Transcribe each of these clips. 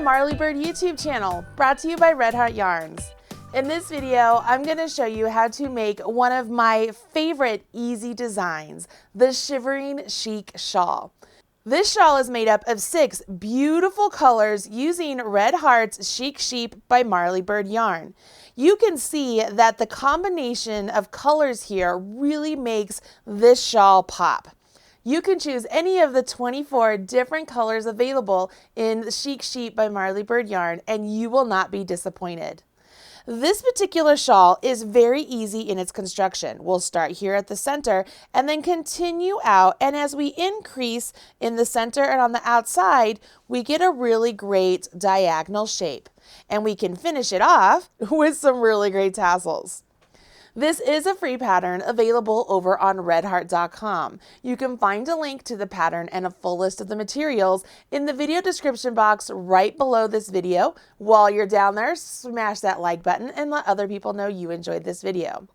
Marley Bird YouTube channel, brought to you by Red Heart Yarns. In this video, I'm going to show you how to make one of my favorite easy designs, the Shivering Chic Shawl. This shawl is made up of 6 beautiful colors using Red Heart's Chic Sheep by Marley Bird Yarn. You can see that the combination of colors here really makes this shawl pop. You can choose any of the 24 different colors available in Chic Sheep by Marley Bird Yarn and you will not be disappointed. This particular shawl is very easy in its construction. We'll start here at the center and then continue out, and as we increase in the center and on the outside, we get a really great diagonal shape. And we can finish it off with some really great tassels. This is a free pattern available over on redheart.com. You can find a link to the pattern and a full list of the materials in the video description box right below this video. While you're down there, smash that like button and let other people know you enjoyed this video.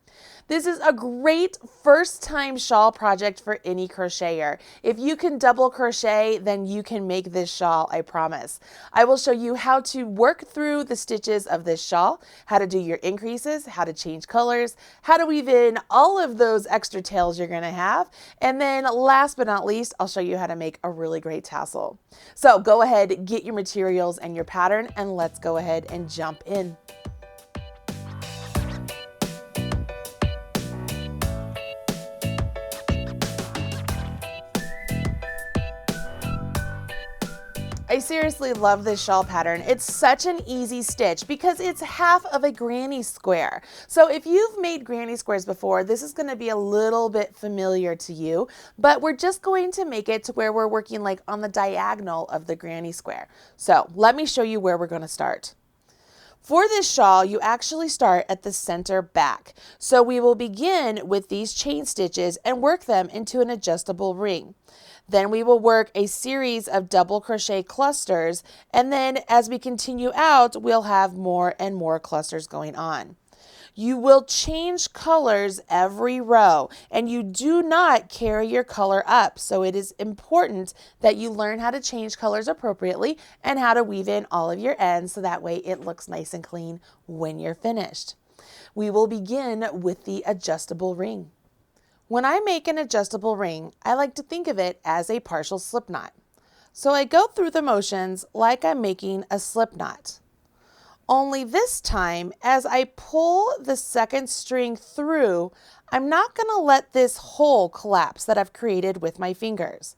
This is a great first-time shawl project for any crocheter. If you can double crochet, then you can make this shawl, I promise. I will show you how to work through the stitches of this shawl, how to do your increases, how to change colors, how to weave in all of those extra tails you're going to have, and then last but not least, I'll show you how to make a really great tassel. So go ahead, get your materials and your pattern, and let's go ahead and jump in. I seriously love this shawl pattern. It's such an easy stitch because it's half of a granny square. So if you've made granny squares before, this is going to be a little bit familiar to you, but we're just going to make it to where we're working like on the diagonal of the granny square. So let me show you where we're going to start. For this shawl, you actually start at the center back. So we will begin with these chain stitches and work them into an adjustable ring. Then we will work a series of double crochet clusters, and then as we continue out, we'll have more and more clusters going on. You will change colors every row, and you do not carry your color up. So it is important that you learn how to change colors appropriately and how to weave in all of your ends so that way it looks nice and clean when you're finished. We will begin with the adjustable ring. When I make an adjustable ring, I like to think of it as a partial slip knot. So I go through the motions like I'm making a slip knot. Only this time, as I pull the second string through, I'm not going to let this hole collapse that I've created with my fingers.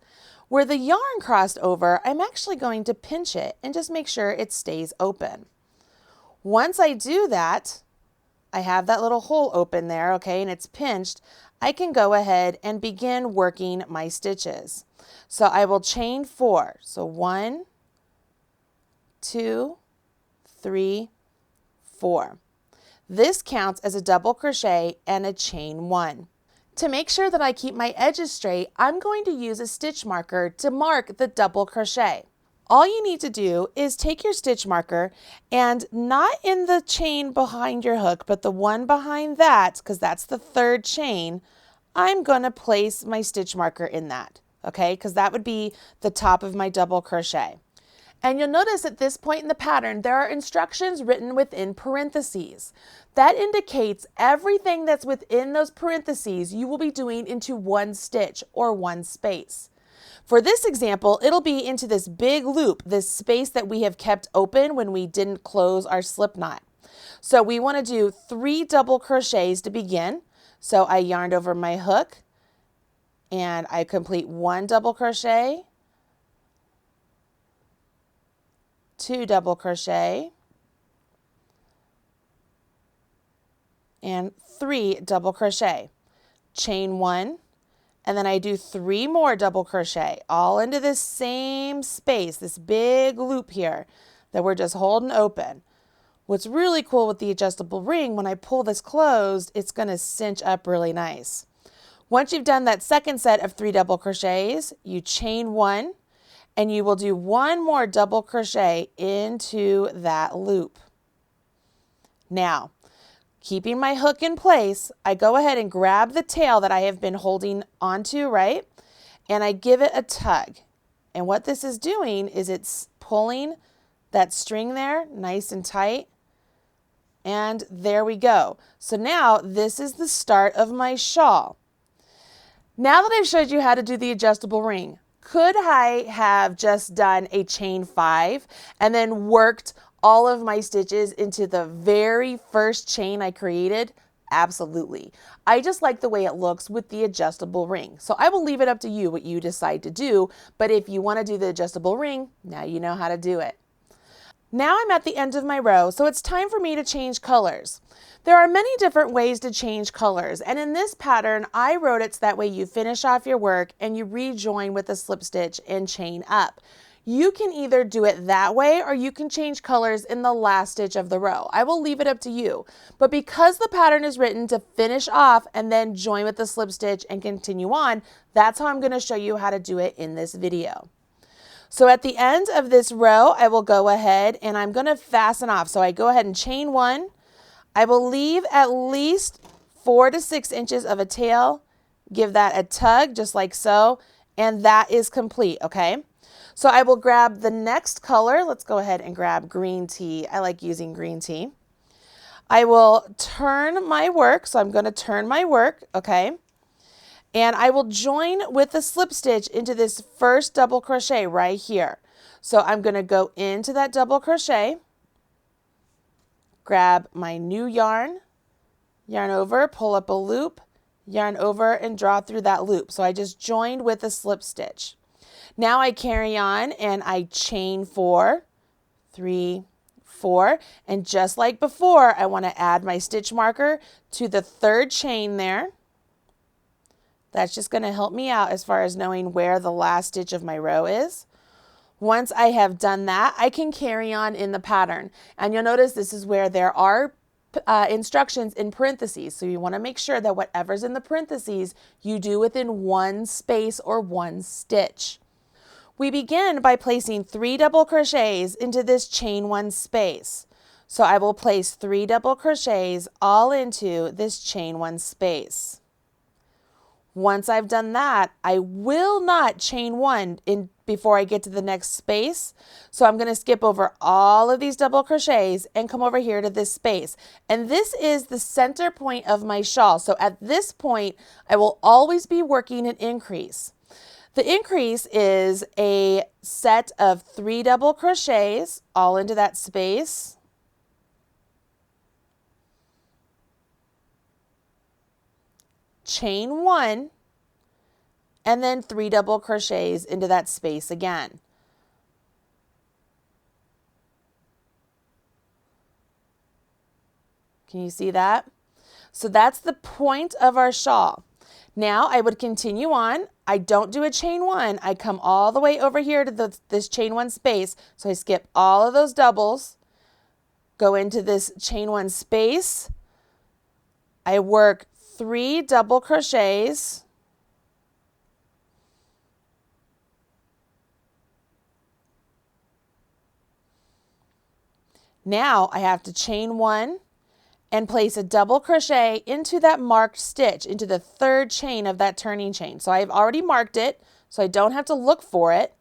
Where the yarn crossed over, I'm actually going to pinch it and just make sure it stays open. Once I do that, I have that little hole open there, okay, and it's pinched. I can go ahead and begin working my stitches. So I will chain 4. So 1, 2, 3, 4. This counts as a double crochet and a chain 1. To make sure that I keep my edges straight, I'm going to use a stitch marker to mark the double crochet. All you need to do is take your stitch marker and not in the chain behind your hook, but the one behind that, because that's the 3rd chain, I'm going to place my stitch marker in that, okay? Because that would be the top of my double crochet. And you'll notice at this point in the pattern, there are instructions written within parentheses. That indicates everything that's within those parentheses you will be doing into one stitch or one space. For this example, it'll be into this big loop, this space that we have kept open when we didn't close our slip knot. So we want to do 3 double crochets to begin. So I yarned over my hook and I complete 1 double crochet, 2 double crochet, and 3 double crochet. Chain 1. And then I do 3 more double crochet, all into this same space, this big loop here that we're just holding open. What's really cool with the adjustable ring, when I pull this closed, it's going to cinch up really nice. Once you've done that second set of 3 double crochets, you chain 1, and you will do 1 more double crochet into that loop. Now, keeping my hook in place, I go ahead and grab the tail that I have been holding onto, right? And I give it a tug. And what this is doing is it's pulling that string there nice and tight. And there we go. So now this is the start of my shawl. Now that I've showed you how to do the adjustable ring, could I have just done a chain 5 and then worked all of my stitches into the very first chain I created? Absolutely. I just like the way it looks with the adjustable ring. So I will leave it up to you what you decide to do, but if you want to do the adjustable ring, now you know how to do it. Now I'm at the end of my row, so it's time for me to change colors. There are many different ways to change colors, and in this pattern, I wrote it so that way you finish off your work and you rejoin with a slip stitch and chain up. You can either do it that way or you can change colors in the last stitch of the row. I will leave it up to you, but because the pattern is written to finish off and then join with the slip stitch and continue on, that's how I'm going to show you how to do it in this video. So at the end of this row, I will go ahead and I'm going to fasten off. So I go ahead and chain 1. I will leave at least 4 to 6 inches of a tail, give that a tug just like so, and that is complete, okay? So I will grab the next color. Let's go ahead and grab green tea. I like using green tea. I will turn my work, so I'm going to turn my work, okay? And I will join with a slip stitch into this first double crochet right here. So I'm going to go into that double crochet, grab my new yarn, yarn over, pull up a loop, yarn over and draw through that loop. So I just joined with a slip stitch. Now I carry on and I chain 4, 3, 4, and just like before, I want to add my stitch marker to the third chain there. That's just going to help me out as far as knowing where the last stitch of my row is. Once I have done that, I can carry on in the pattern. And you'll notice this is where there are instructions in parentheses. So you want to make sure that whatever's in the parentheses, you do within one space or one stitch. We begin by placing 3 double crochets into this chain 1 space. So I will place 3 double crochets all into this chain 1 space. Once I've done that, I will not chain 1 in before I get to the next space. So I'm going to skip over all of these double crochets and come over here to this space. And this is the center point of my shawl. So at this point, I will always be working an increase. The increase is a set of 3 double crochets all into that space. Chain 1, and then 3 double crochets into that space again. Can you see that? So that's the point of our shawl. Now I would continue on. I don't do a chain 1. I come all the way over here to this chain 1 space. So I skip all of those doubles, go into this chain 1 space. I work 3 double crochets, now I have to chain 1 and place a double crochet into that marked stitch, into the third chain of that turning chain. So I've already marked it, so I don't have to look for it.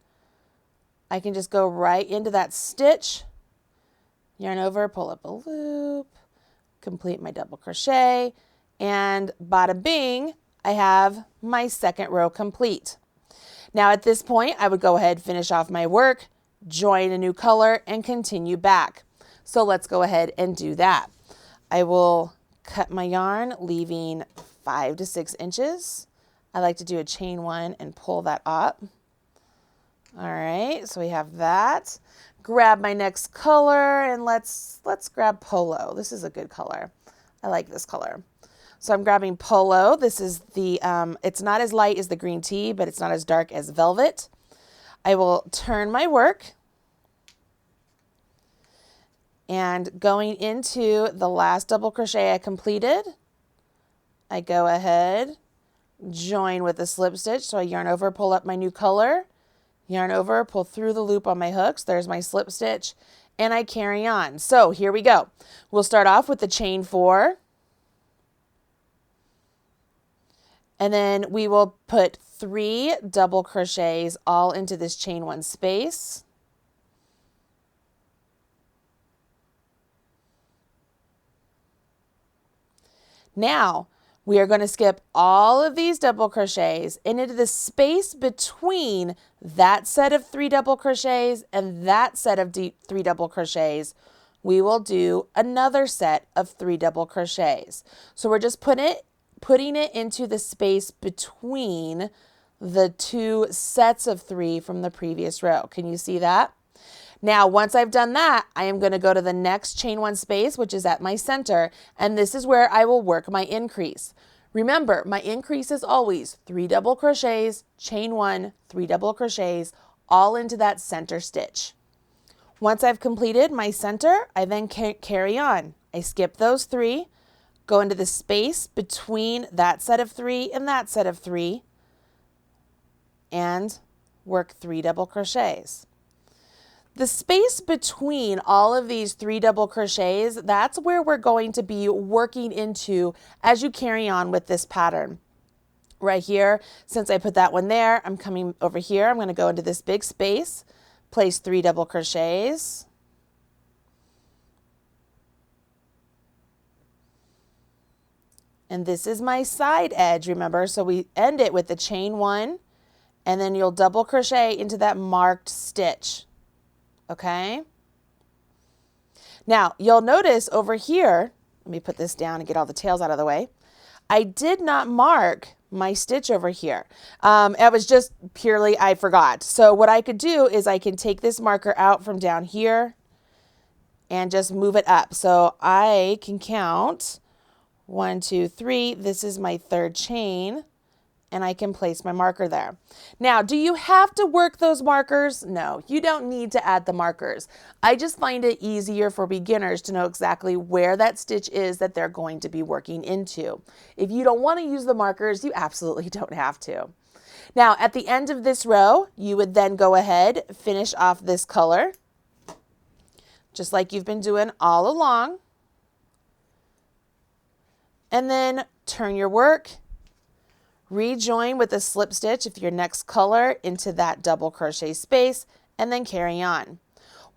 I can just go right into that stitch, yarn over, pull up a loop, complete my double crochet, and bada bing, I have my second row complete. Now at this point, I would go ahead, finish off my work, join a new color, and continue back. So let's go ahead and do that. I will cut my yarn, leaving 5 to 6 inches. I like to do a chain 1 and pull that up. All right, so we have that. Grab my next color and let's grab Polo. This is a good color. I like this color. So I'm grabbing Polo. This is the, it's not as light as the green tea, but it's not as dark as Velvet. I will turn my work. And going into the last double crochet I completed, I go ahead, join with a slip stitch. So I yarn over, pull up my new color, yarn over, pull through the loop on my hooks. There's my slip stitch, and I carry on. So here we go. We'll start off with the chain 4. And then we will put 3 double crochets all into this chain 1 space. Now, we are going to skip all of these double crochets, and into the space between that set of 3 double crochets and that set of 3 double crochets, we will do another set of 3 double crochets. So we're just putting it into the space between the 2 sets of 3 from the previous row. Can you see that? Now, once I've done that, I am going to go to the next chain 1 space, which is at my center, and this is where I will work my increase. Remember, my increase is always 3 double crochets, chain 1, 3 double crochets, all into that center stitch. Once I've completed my center, I then carry on. I skip those 3, go into the space between that set of 3 and that set of 3, and work 3 double crochets. The space between all of these 3 double crochets, that's where we're going to be working into as you carry on with this pattern. Right here, since I put that one there, I'm coming over here. I'm going to go into this big space, place 3 double crochets. And this is my side edge, remember? So we end it with the chain 1, and then you'll double crochet into that marked stitch. Okay? Now, you'll notice over here, let me put this down and get all the tails out of the way. I did not mark my stitch over here. It was just purely, I forgot. So what I could do is I can take this marker out from down here and just move it up. So I can count 1, 2, 3. This is my 3rd chain, and I can place my marker there. Now, do you have to work those markers? No, you don't need to add the markers. I just find it easier for beginners to know exactly where that stitch is that they're going to be working into. If you don't want to use the markers, you absolutely don't have to. Now, at the end of this row, you would then go ahead, finish off this color, just like you've been doing all along. And then turn your work, rejoin with a slip stitch of your next color into that double crochet space, and then carry on.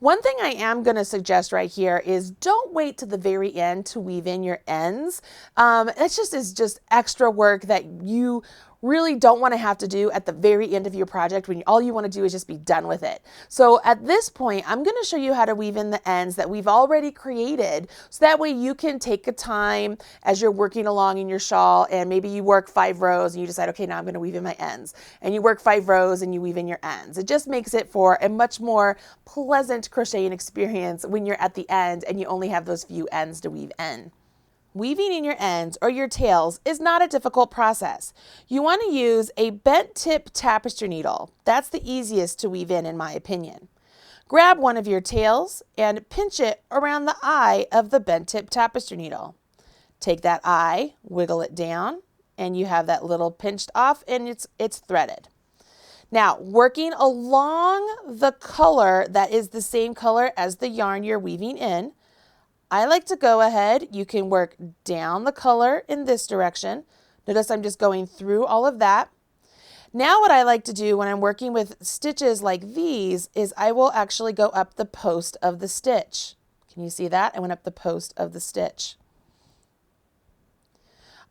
One thing I am going to suggest right here is don't wait to the very end to weave in your ends. It is just extra work that you really don't want to have to do at the very end of your project when all you want to do is just be done with it. So at this point, I'm going to show you how to weave in the ends that we've already created, so that way you can take a time as you're working along in your shawl, and maybe you work 5 rows and you decide, okay, now I'm going to weave in my ends, and you work 5 rows and you weave in your ends. It just makes it for a much more pleasant crocheting experience when you're at the end and you only have those few ends to weave in. Weaving in your ends or your tails is not a difficult process. You want to use a bent tip tapestry needle. That's the easiest to weave in my opinion. Grab one of your tails and pinch it around the eye of the bent tip tapestry needle. Take that eye, wiggle it down, and you have that little pinched off, and it's threaded. Now, working along the color that is the same color as the yarn you're weaving in, I like to go ahead, you can work down the color in this direction. Notice I'm just going through all of that. Now what I like to do when I'm working with stitches like these is I will actually go up the post of the stitch. Can you see that? I went up the post of the stitch.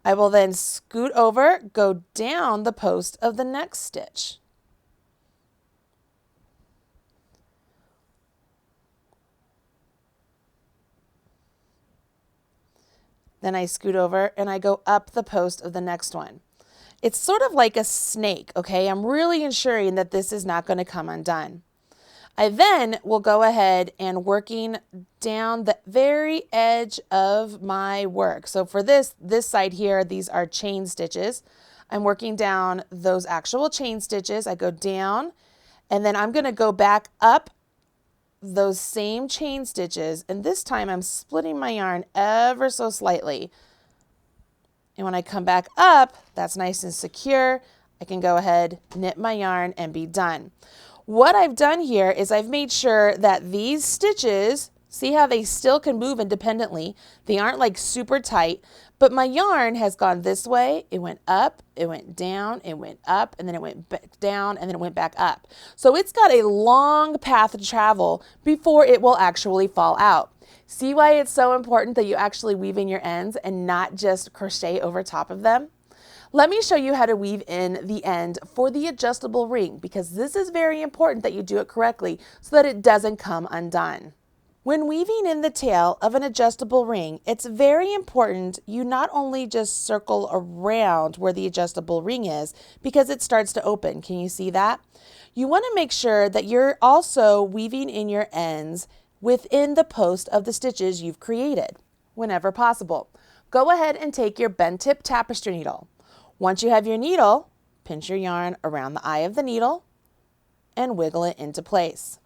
I will then scoot over, go down the post of the next stitch. Then I scoot over and I go up the post of the next one. It's sort of like a snake, okay? I'm really ensuring that this is not going to come undone. I then will go ahead and working down the very edge of my work. So for this side here, these are chain stitches. I'm working down those actual chain stitches. I go down, and then I'm going to go back up those same chain stitches, and this time I'm splitting my yarn ever so slightly. And when I come back up, that's nice and secure. I can go ahead, knit my yarn, and be done. What I've done here is I've made sure that these stitches, see how they still can move independently? They aren't like super tight, but my yarn has gone this way. It went up, it went down, it went up, and then it went back down, and then it went back up. So it's got a long path to travel before it will actually fall out. See why it's so important that you actually weave in your ends and not just crochet over top of them? Let me show you how to weave in the end for the adjustable ring, because this is very important that you do it correctly so that it doesn't come undone. When weaving in the tail of an adjustable ring, it's very important you not only just circle around where the adjustable ring is because it starts to open. Can you see that? You want to make sure that you're also weaving in your ends within the post of the stitches you've created whenever possible. Go ahead and take your bent tip tapestry needle. Once you have your needle, pinch your yarn around the eye of the needle and wiggle it into place.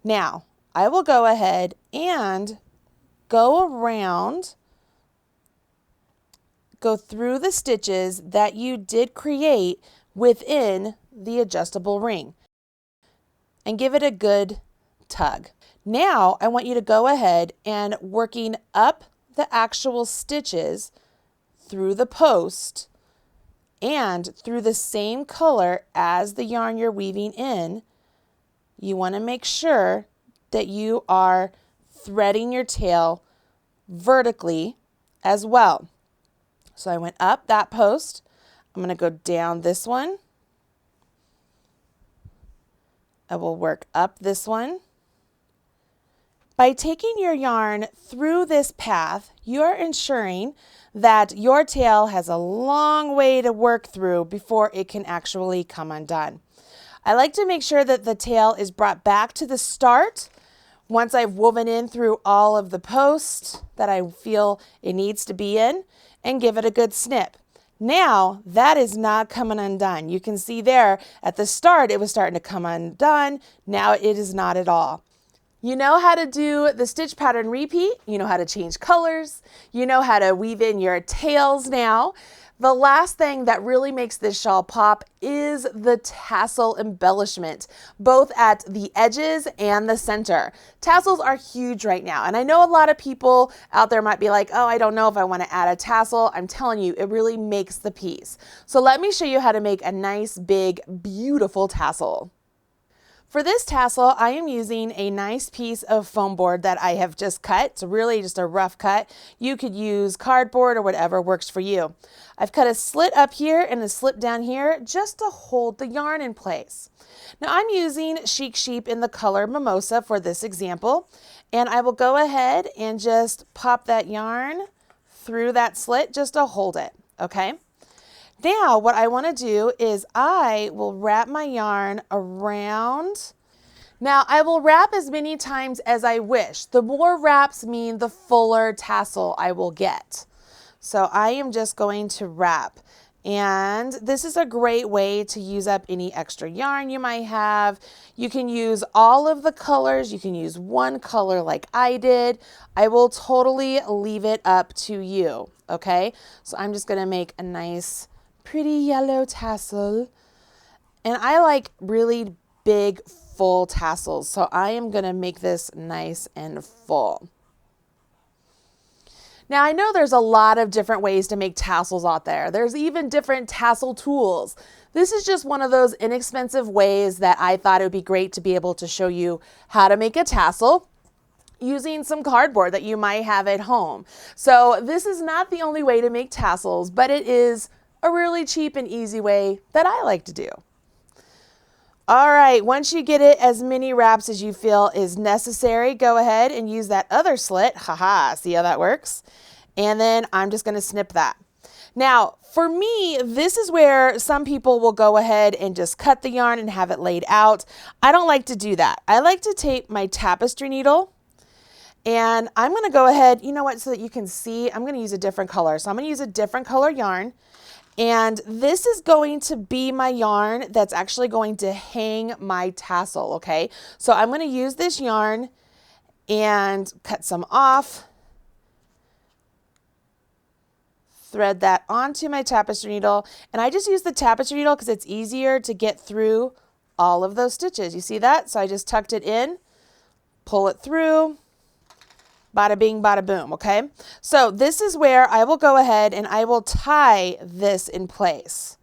Now, I will go ahead and go through the stitches that you did create within the adjustable ring and give it a good tug. Now, I want you to go ahead and working up the actual stitches through the post and through the same color as the yarn you're weaving in, you want to make sure that you are threading your tail vertically as well. So I went up that post. I'm going to go down this one. I will work up this one. By taking your yarn through this path, you are ensuring that your tail has a long way to work through before it can actually come undone. I like to make sure that the tail is brought back to the start once I've woven in through all of the posts that I feel it needs to be in, and give it a good snip. Now that is not coming undone. You can see there at the start it was starting to come undone. Now it is not at all. You know how to do the stitch pattern repeat. You know how to change colors. You know how to weave in your tails now. The last thing that really makes this shawl pop is the tassel embellishment, both at the edges and the center. Tassels are huge right now, and I know a lot of people out there might be like, oh, I don't know if I want to add a tassel. I'm telling you, it really makes the piece. So let me show you how to make a nice, big, beautiful tassel. For this tassel, I am using a nice piece of foam board that I have just cut. It's really just a rough cut. You could use cardboard or whatever works for you. I've cut a slit up here and a slit down here just to hold the yarn in place. Now I'm using Chic Sheep in the color Mimosa for this example, and I will go ahead and just pop that yarn through that slit just to hold it, okay? Now what I want to do is I will wrap my yarn around. Now I will wrap as many times as I wish. The more wraps mean the fuller tassel I will get. So I am just going to wrap. And this is a great way to use up any extra yarn you might have. You can use all of the colors. You can use one color like I did. I will totally leave it up to you, okay? So I'm just going to make a nice pretty yellow tassel, and I like really big full tassels, so I am going to make this nice and full. Now I know there's a lot of different ways to make tassels out there. There's even different tassel tools. This is just one of those inexpensive ways that I thought it would be great to be able to show you how to make a tassel using some cardboard that you might have at home. So this is not the only way to make tassels, but it is a really cheap and easy way that I like to do. All right, once you get it as many wraps as you feel is necessary, go ahead and use that other slit. Haha, see how that works? And then I'm just going to snip that. Now, for me, this is where some people will go ahead and just cut the yarn and have it laid out. I don't like to do that. I like to take my tapestry needle, and I'm going to go ahead, you know what, so that you can see, I'm going to use a different color. So I'm going to use a different color yarn. And this is going to be my yarn that's actually going to hang my tassel, okay? So I'm going to use this yarn and cut some off, thread that onto my tapestry needle, and I just use the tapestry needle because it's easier to get through all of those stitches. You see that? So I just tucked it in, pull it through, bada bing, bada boom, okay? So this is where I will go ahead and I will tie this in place.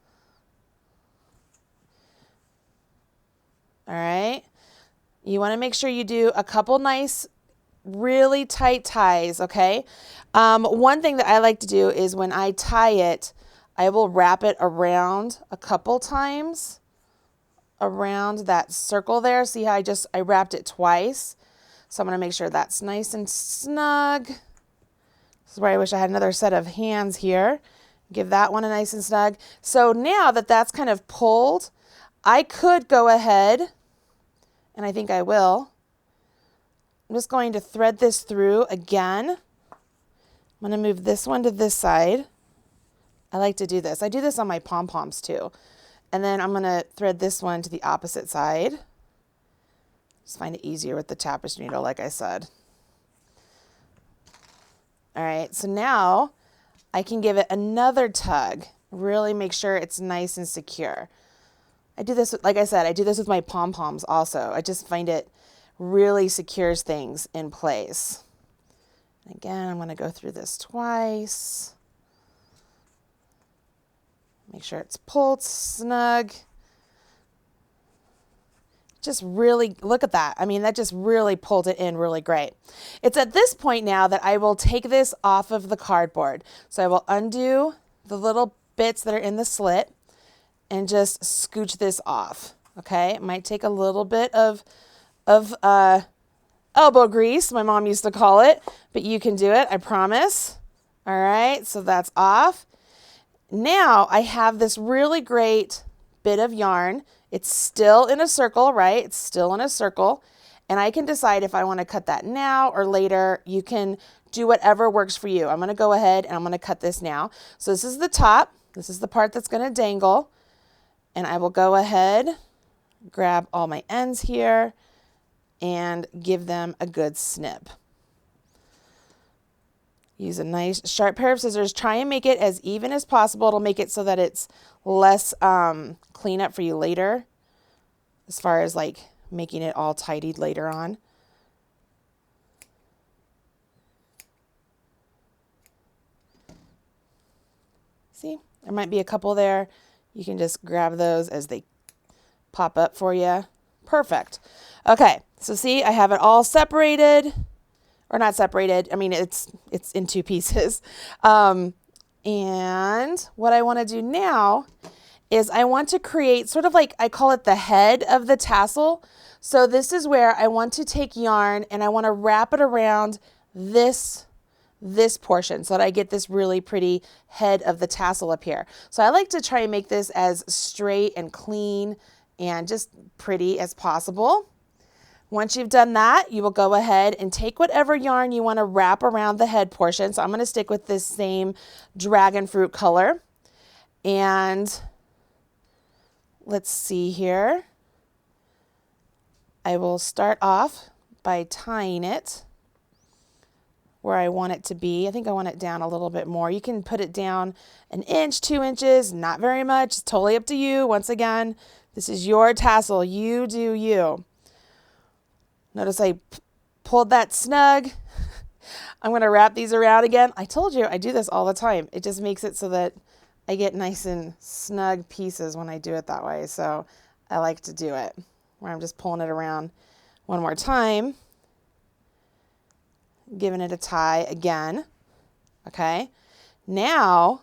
All right? You want to make sure you do a couple nice really tight ties, okay? One thing that I like to do is when I tie it, I will wrap it around a couple times around that circle there. See how I wrapped it twice? So I'm going to make sure that's nice and snug. This is where I wish I had another set of hands here. Give that one a nice and snug. So now that that's kind of pulled, I could go ahead, and I think I will. I'm just going to thread this through again. I'm going to move this one to this side. I like to do this. I do this on my pom-poms too. And then I'm going to thread this one to the opposite side. Just find it easier with the tapestry needle, like I said. All right, so now I can give it another tug. Really make sure it's nice and secure. I do this, like I said, I do this with my pom-poms also. I just find it really secures things in place. Again, I'm going to go through this twice. Make sure it's pulled snug. Just really, look at that. I mean, that just really pulled it in really great. It's at this point now that I will take this off of the cardboard. So I will undo the little bits that are in the slit and just scooch this off, okay? It might take a little bit of elbow grease, my mom used to call it, but you can do it, I promise. All right, so that's off. Now I have this really great bit of yarn. It's still in a circle, right? It's still in a circle, and I can decide if I want to cut that now or later. You can do whatever works for you. I'm going to go ahead and I'm going to cut this now. So this is the top. This is the part that's going to dangle. And I will go ahead, grab all my ends here, and give them a good snip. Use a nice sharp pair of scissors. Try and make it as even as possible. It'll make it so that it's less cleanup for you later, as far as like making it all tidied later on. See, there might be a couple there. You can just grab those as they pop up for you. Perfect. Okay, so see, I have it all separated, or not separated. I mean, it's in two pieces. And what I want to do now is I want to create sort of like, I call it the head of the tassel. So this is where I want to take yarn and I want to wrap it around this portion so that I get this really pretty head of the tassel up here. So I like to try and make this as straight and clean and just pretty as possible. Once you've done that, you will go ahead and take whatever yarn you want to wrap around the head portion. So I'm going to stick with this same dragon fruit color. And let's see here. I will start off by tying it where I want it to be. I think I want it down a little bit more. You can put it down an inch, 2 inches, not very much. It's totally up to you. Once again, this is your tassel. You do you. Notice I pulled that snug. I'm going to wrap these around again. I told you I do this all the time. It just makes it so that I get nice and snug pieces when I do it that way. So I like to do it where I'm just pulling it around one more time. Giving it a tie again. Okay. Now,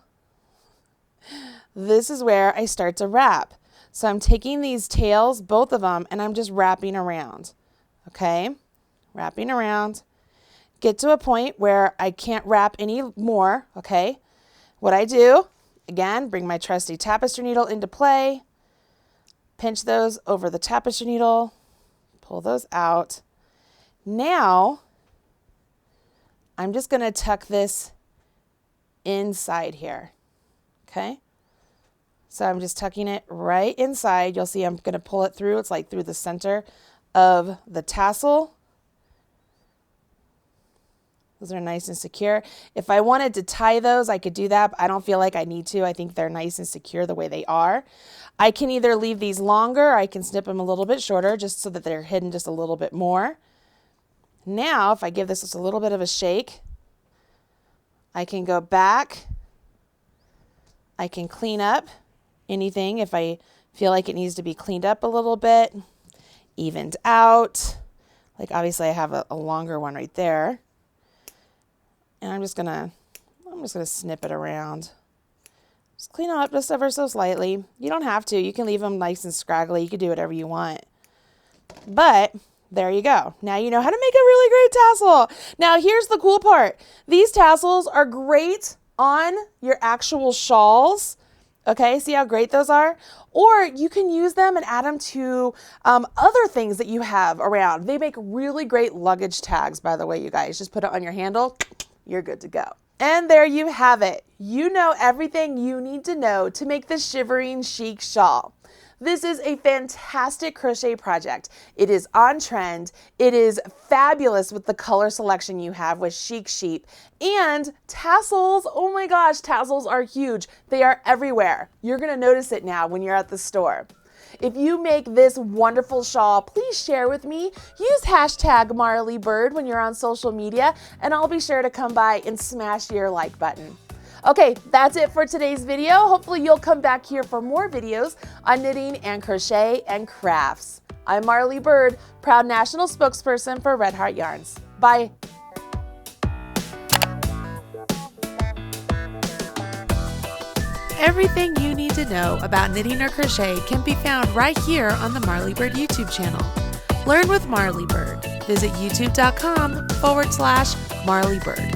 this is where I start to wrap. So I'm taking these tails, both of them, and I'm just wrapping around. Okay. Wrapping around. Get to a point where I can't wrap any more. Okay. What I do, again, bring my trusty tapestry needle into play. Pinch those over the tapestry needle. Pull those out. Now, I'm just going to tuck this inside here, okay? So I'm just tucking it right inside. You'll see I'm going to pull it through. It's like through the center of the tassel. Those are nice and secure. If I wanted to tie those, I could do that, but I don't feel like I need to. I think they're nice and secure the way they are. I can either leave these longer, or I can snip them a little bit shorter just so that they're hidden just a little bit more. Now, if I give this just a little bit of a shake, I can go back. I can clean up anything if I feel like it needs to be cleaned up a little bit, evened out. Like obviously I have a longer one right there. And I'm just gonna snip it around. Just clean them up just ever so slightly. You don't have to. You can leave them nice and scraggly. You can do whatever you want. But there you go. Now you know how to make a really great tassel. Now here's the cool part. These tassels are great on your actual shawls. Okay, see how great those are? Or you can use them and add them to other things that you have around. They make really great luggage tags, by the way, you guys. Just put it on your handle. You're good to go. And there you have it. You know everything you need to know to make the Shivering Chic Shawl. This is a fantastic crochet project. It is on trend. It is fabulous with the color selection you have with Chic Sheep. And tassels, oh my gosh, tassels are huge. They are everywhere. You're gonna notice it now when you're at the store. If you make this wonderful shawl, please share with me. Use hashtag #MarleyBird when you're on social media, and I'll be sure to come by and smash your like button. Okay, that's it for today's video. Hopefully you'll come back here for more videos on knitting and crochet and crafts. I'm Marley Bird, proud national spokesperson for Red Heart Yarns. Bye. Everything you need to know about knitting or crochet can be found right here on the Marley Bird YouTube channel. Learn with Marley Bird. Visit youtube.com/Marley Bird.